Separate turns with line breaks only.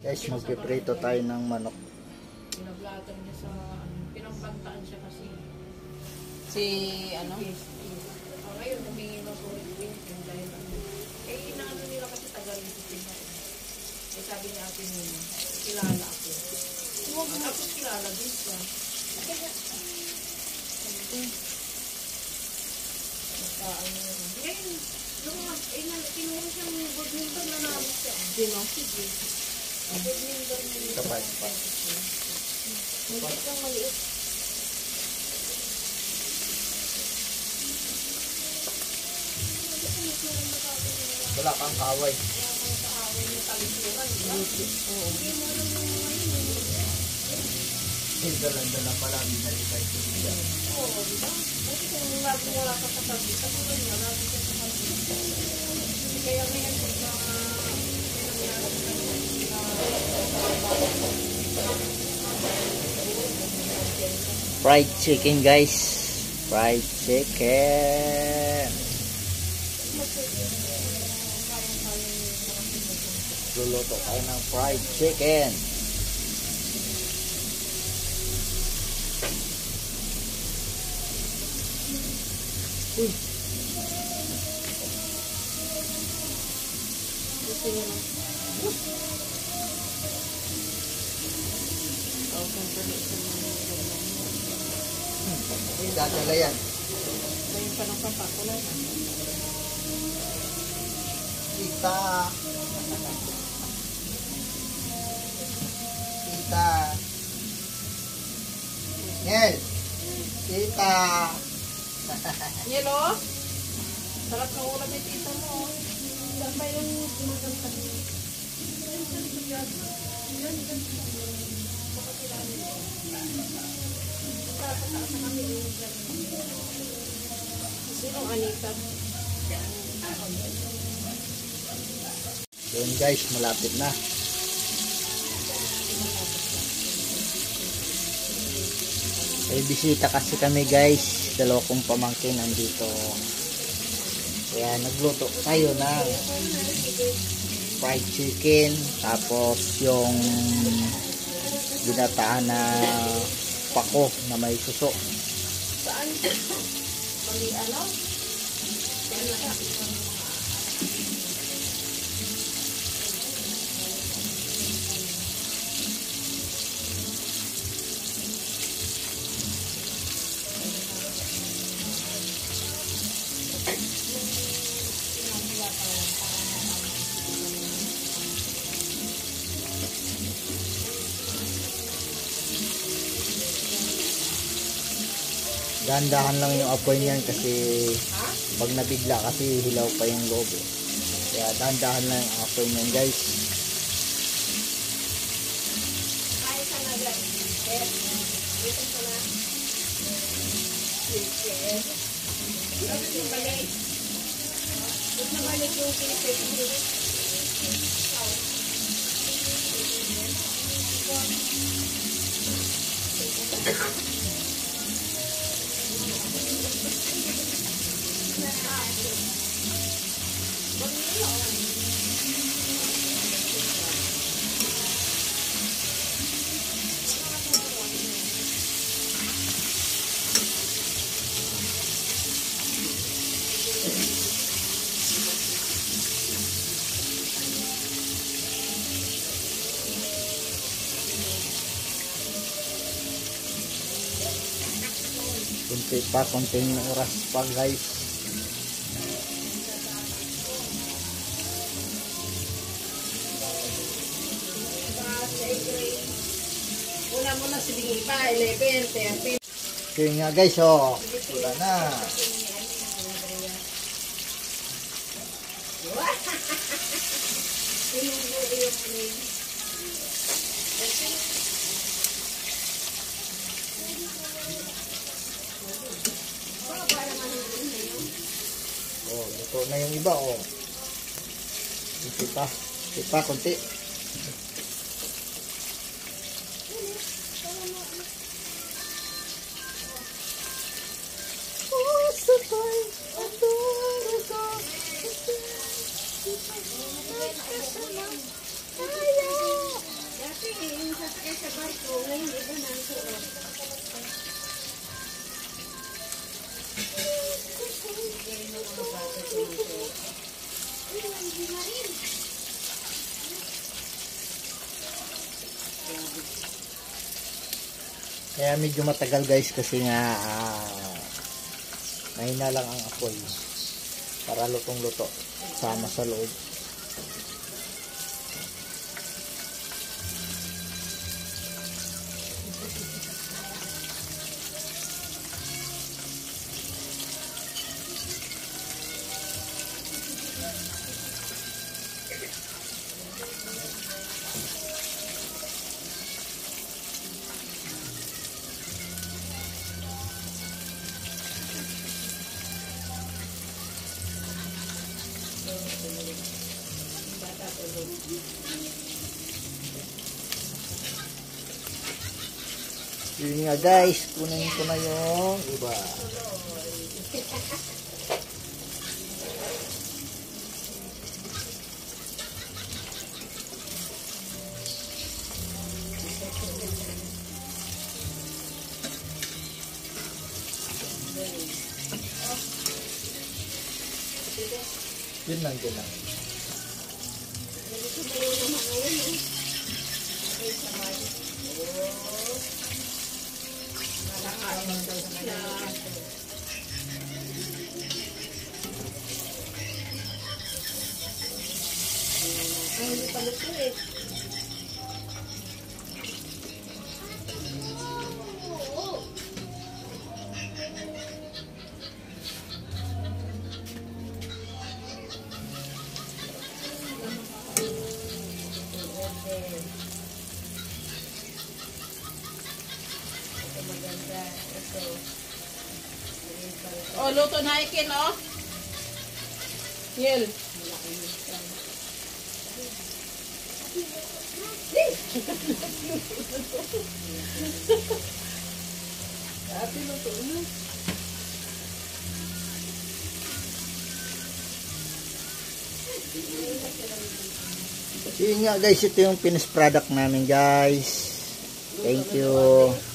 Guys, magpiprito tayo ng manok.
Pinablatan niya sa, pinampantaan siya kasi.
Si, ano?
Ngayon, humingi na po rin dahil inaano nila kasi taga-recipe na. Eh, sabi niya atin nila, kilala ako. Tapos kilala din siya. Ngayon, kinuha siyang badminton na namin siya.
Sino?
Sige. Badminton niya.
Kapay pa.
Maliit lang maliit.
Wala kang kaway. Dalan-dalan pala, binalitay ko siya.
Oo, di ba? Kasi kung lagi wala ka sa sabi, sa mga nga, lagi ka sa sabi. Kaya ngayon, may
Fried chicken, guys. Fried chicken. Luluto tayo ng fried chicken. Uy. Dadala yan.
Ngayon pa ng papakulay na.
Tita. Tita. Nel. Tita.
Yelo? Sarap ng ulam ni tita mo. Saan ba yung kumakanta niyo? Sinong Anita?
Yun guys, malapit na. May bisita kasi kami guys. Dalawa kong pamangkin nandito. Kaya nagluto tayo ng fried chicken. Tapos yung ginataan na pako na may suso.
Saan? Pali ano?
Dahan-dahan lang yung apoy niyan kasi pag nabigla kasi hilaw pa yung loob. Kaya dahan-dahan lang yung apoy niyan guys.
Ay, sana guys. Dito sana. Yes. Tapos yung balik. Tapos na balik yung pinipit.
Kunti pa, konting oras pa guys.
Una mo na sige pa, 11, 13.
Okay nga guys, oh. Wala na. Oh, luto na yung iba, oh. Kunti pa. Kunti pa, kunti. Kaya medyo matagal guys kasi nga mahina lang ang apoy para lutong-luto sama sa loob. Yun nga guys, kunin ko na yung iba. Yun lang, yun lang.
Oh, luto na ikin, oh. Yel. Ate, luto na.
Yun nga guys, ito yung finished product namin guys. Thank you.